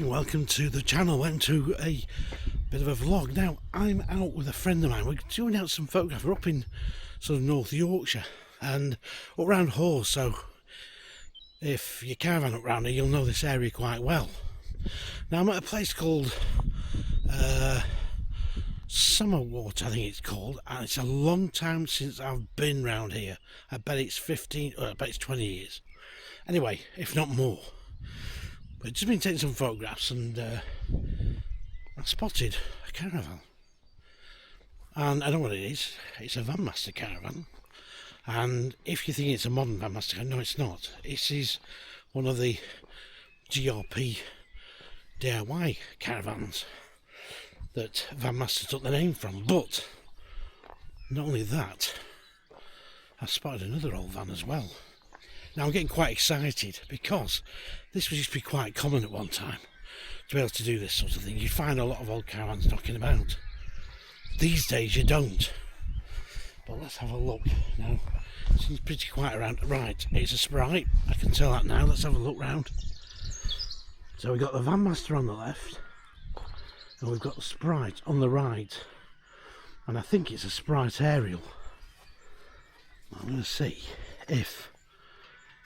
Welcome to the channel. Went to a bit of a vlog. Now I'm out with a friend of mine. We're doing out some photographs. We're up in sort of North Yorkshire and up round Hawes, so if you caravan up round here you'll know this area quite well. Now I'm at a place called Summerwater, I think it's called, and it's a long time since I've been round here. I bet it's 15 or I bet it's 20 years anyway, if not more. But just been taking some photographs and I spotted a caravan, and I know what it is. It's a Van Master caravan, and if you think it's a modern Van Master caravan, no it's not. This is one of the GRP DIY caravans that Van Master took the name from. But not only that, I spotted another old van as well. Now I'm getting quite excited because this used to be quite common at one time to be able to do this sort of thing. You find a lot of old caravans knocking about. These days you don't. But let's have a look. Now it seems pretty quiet around. Right, it's a Sprite, I can tell that now. Let's have a look round. So we've got the Van Master on the left and we've got the Sprite on the right, and I think it's a Sprite aerial. I'm going to see if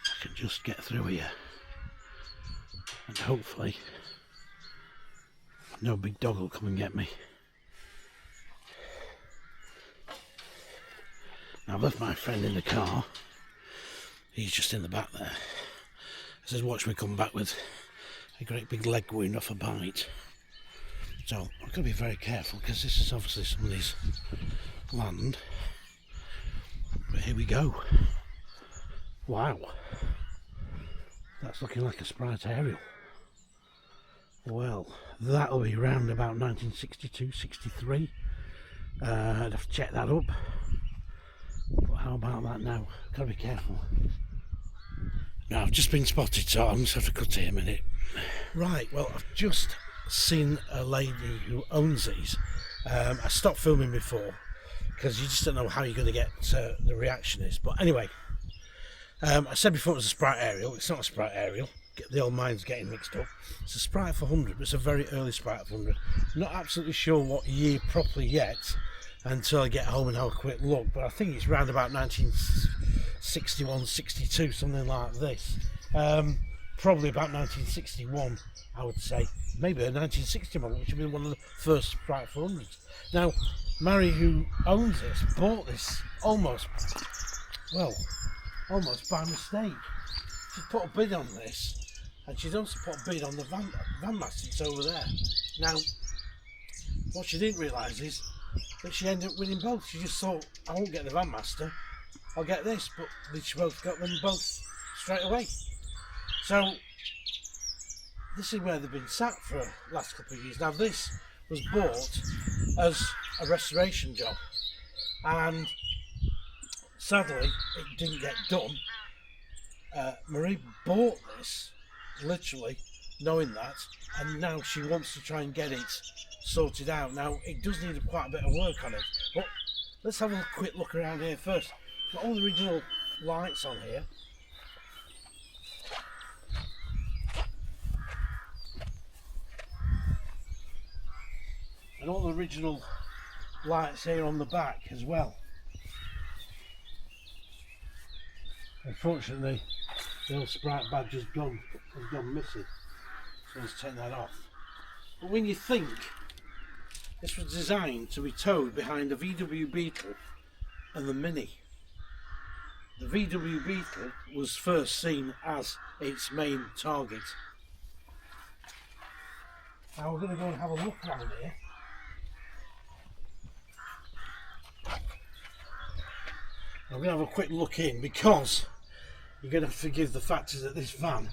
I can just get through here and hopefully no big dog will come and get me. Now I've left my friend in the car. He's just in the back there. He says watch me come back with a great big leg wound off a bite. So I've got to be very careful because this is obviously somebody's land. But here we go. Wow, that's looking like a Sprite aerial. Well, that'll be round about 1962-63. I'd have to check that up. But how about that now? Gotta be careful. Now I've just been spotted, so I'm just have to cut here a minute. Right, well I've just seen a lady who owns these. I stopped filming before because you just don't know how you're going to get the reaction is. But anyway. I said before it was a Sprite aerial. It's not a Sprite aerial. The old mind's getting mixed up. It's a Sprite for 100, but it's a very early Sprite for 100. Not absolutely sure what year properly yet until I get home and have a quick look, but I think it's round about 1961, 62, something like this. Probably about 1961, I would say. Maybe a 1961, which would be one of the first Sprite for 100s. Now, Mary, who owns this, bought this almost by mistake. She put a bid on this, and she'd also put a bid on the Van Master. It's over there. Now, what she didn't realise is that she ended up winning both. She just thought, I won't get the Van Master, I'll get this, but she both got them both straight away. So this is where they've been sat for the last couple of years. Now this was bought as a restoration job, and sadly, it didn't get done. Marie bought this, literally, knowing that, and now she wants to try and get it sorted out. Now, it does need quite a bit of work on it, but let's have a quick look around here first. Got all the original lights on here. And all the original lights here on the back as well. Unfortunately, the old Sprite badge has gone missing, so let's take that off. But when you think this was designed to be towed behind the VW Beetle and the Mini, the VW Beetle was first seen as its main target. Now we're going to go and have a look around here. I'm going to have a quick look in because you're going to forgive the fact is that this van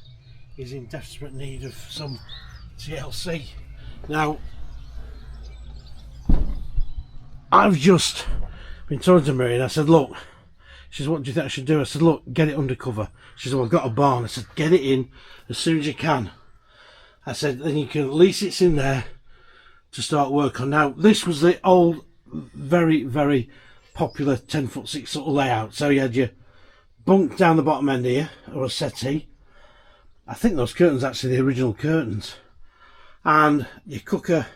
is in desperate need of some TLC. Now, I've just been talking to Marie and I said, look, she said, what do you think I should do? I said, look, get it undercover. She said, well, I've got a barn. I said, get it in as soon as you can. I said, then you can, at least it's in there to start work on. Now, this was the old, very, very popular 10'6" sort of layout. So you had your bunk down the bottom end here, or a settee. I think those curtains are actually the original curtains. And your cooker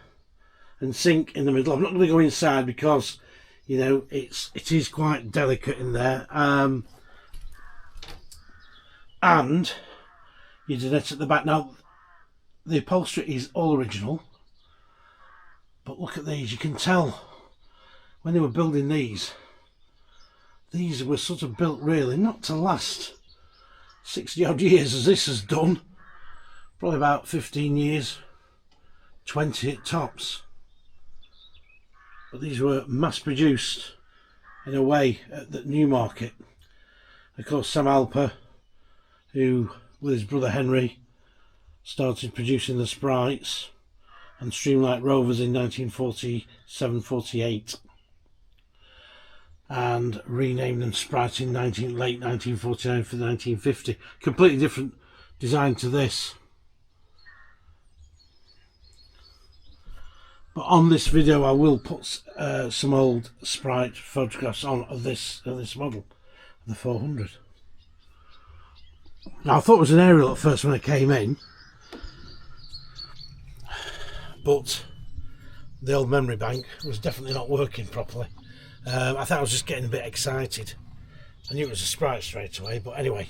and sink in the middle. I'm not going to go inside because, you know, it is quite delicate in there. And your dinette at the back. Now, the upholstery is all original. But look at these, you can tell when they were building these were sort of built really not to last 60 odd years as this has done. Probably about 15 years, 20 at tops. But these were mass produced in a way at the Newmarket. Of course, Sam Alper, who with his brother Henry started producing the Sprites and Streamlight Rovers in 1947-48 and renamed them Sprite in late 1949 for 1950. Completely different design to this. But on this video I will put some old Sprite photographs on of this model, the 400. Now I thought it was an aerial at first when I came in, but the old memory bank was definitely not working properly. I thought I was just getting a bit excited. I knew it was a Sprite straight away, but anyway.